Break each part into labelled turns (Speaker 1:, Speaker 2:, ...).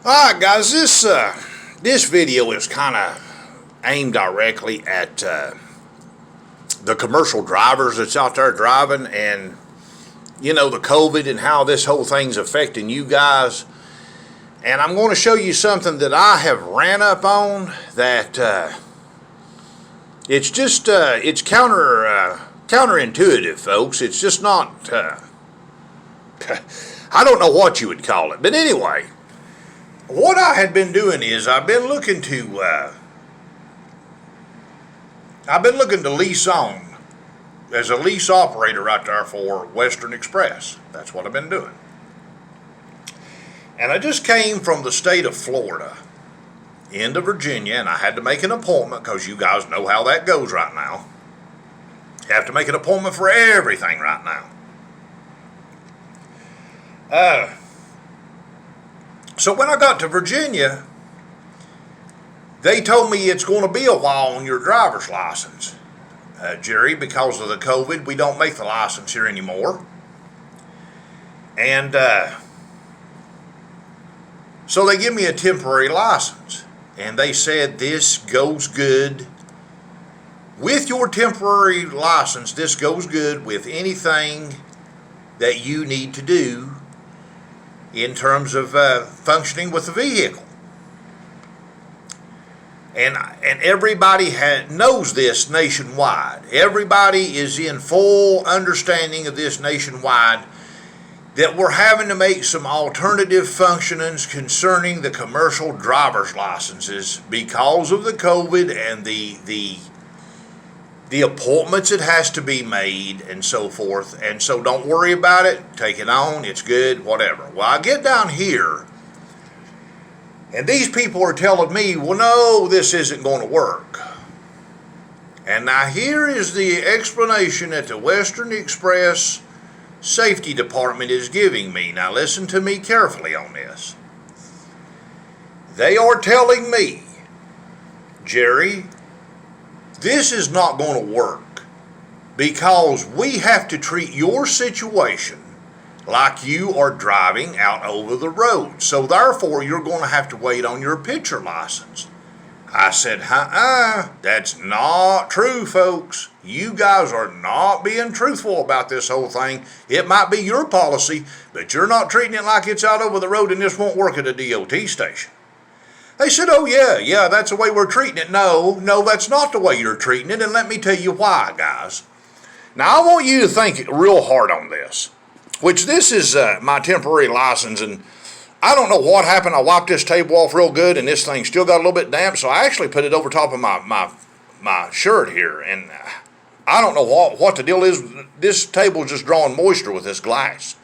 Speaker 1: Alright guys, this video is kind of aimed directly at the commercial drivers that's out there driving, and you know, the COVID and how this whole thing's affecting you guys. And I'm going to show you something that I have ran up on that it's just it's counterintuitive, folks. It's just not I don't know what you would call it, but anyway, what I had been doing is I've been looking to lease on as a lease operator right there for Western Express. That's what I've been doing. And I just came from the state of Florida into Virginia, and I had to make an appointment because you guys know how that goes right now. You have to make an appointment for everything right now. So when I got to Virginia, they told me it's going to be a while on your driver's license. Jerry, because of the COVID, we don't make the license here anymore. And so they give me a temporary license. And they said this goes good with your temporary license. This goes good with anything that you need to do in terms of functioning with the vehicle. And everybody knows this nationwide. Everybody is in full understanding of this nationwide, that we're having to make some alternative functionings concerning the commercial driver's licenses because of the COVID and the appointments that has to be made and so forth. And so don't worry about it. Take it on. It's good, whatever. Well, I get down here, and these people are telling me, well, no, this isn't going to work. And now here is the explanation that the Western Express Safety Department is giving me. Now listen to me carefully on this. They are telling me, Jerry, this is not going to work because we have to treat your situation like you are driving out over the road. So therefore, you're going to have to wait on your picture license. I said, that's not true, folks. You guys are not being truthful about this whole thing. It might be your policy, but you're not treating it like it's out over the road, and this won't work at a DOT station. They said, oh yeah, that's the way we're treating it. No, that's not the way you're treating it, and let me tell you why, guys. Now, I want you to think real hard on this, which this is my temporary license, and I don't know what happened. I wiped this table off real good, and this thing still got a little bit damp, so I actually put it over top of my shirt here, and I don't know what the deal is. This table is just drawing moisture with this glass.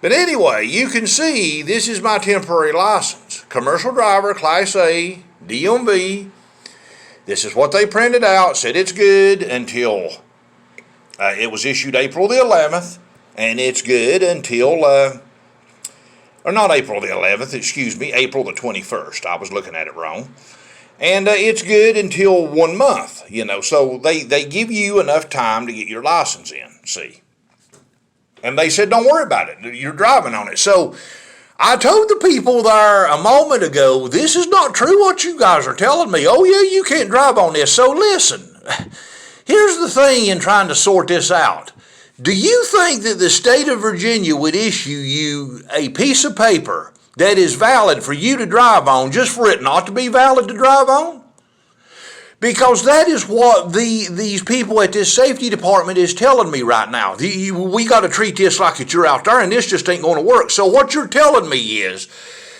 Speaker 1: But anyway, you can see this is my temporary license. Commercial driver, Class A, DMV. This is what they printed out. Said it's good until it was issued April the 11th, and it's good until, or not April the 11th, excuse me, April the 21st. I was looking at it wrong. And it's good until 1 month, so they give you enough time to get your license in, see. And they said, don't worry about it. You're driving on it. So I told the people there a moment ago, this is not true what you guys are telling me. Oh, yeah, you can't drive on this. So listen, here's the thing in trying to sort this out. Do you think that the state of Virginia would issue you a piece of paper that is valid for you to drive on just for it not to be valid to drive on? Because that is what these people at this safety department is telling me right now. We got to treat this like it's you're out there, and this just ain't going to work. So what you're telling me is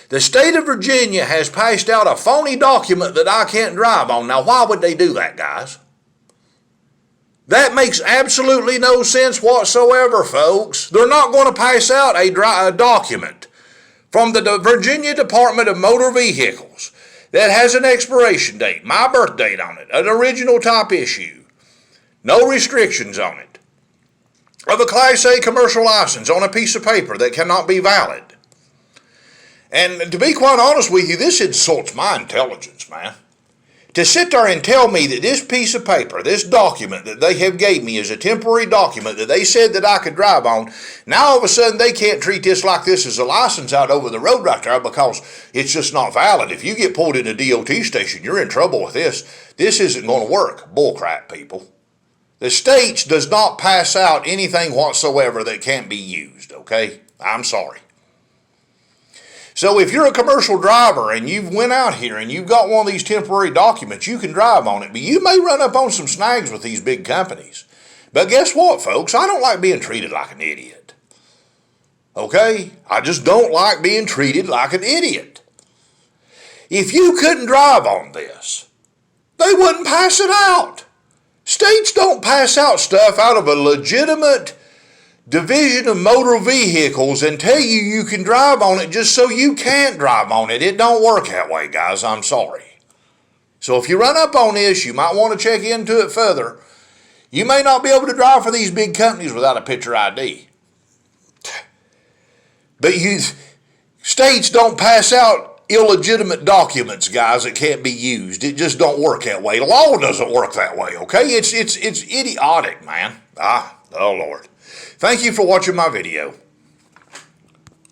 Speaker 1: the state of Virginia has passed out a phony document that I can't drive on. Now, why would they do that, guys? That makes absolutely no sense whatsoever, folks. They're not going to pass out a document from the Virginia Department of Motor Vehicles that has an expiration date, my birth date on it, an original type issue, no restrictions on it, of a Class A commercial license on a piece of paper that cannot be valid. And to be quite honest with you, this insults my intelligence, man. to sit there and tell me that this piece of paper, this document that they have gave me is a temporary document that they said that I could drive on, now all of a sudden they can't treat this like this as a license out over the road right there because it's just not valid. If you get pulled in a DOT station, you're in trouble with this. This isn't going to work. Bullcrap, people. The states does not pass out anything whatsoever that can't be used, okay? I'm sorry. So if you're a commercial driver and you've went out here and you've got one of these temporary documents, you can drive on it, but you may run up on some snags with these big companies. But guess what, folks? I don't like being treated like an idiot. Okay? I just don't like being treated like an idiot. If you couldn't drive on this, they wouldn't pass it out. States don't pass out stuff out of a legitimate Division of Motor Vehicles and tell you you can drive on it just so you can't drive on it. It don't work that way, guys. I'm sorry. So if you run up on this, you might want to check into it further. You may not be able to drive for these big companies without a picture ID. But states don't pass out illegitimate documents, guys, that can't be used. It just don't work that way. The law doesn't work that way, okay? It's idiotic, man. Oh, Lord. Thank you for watching my video.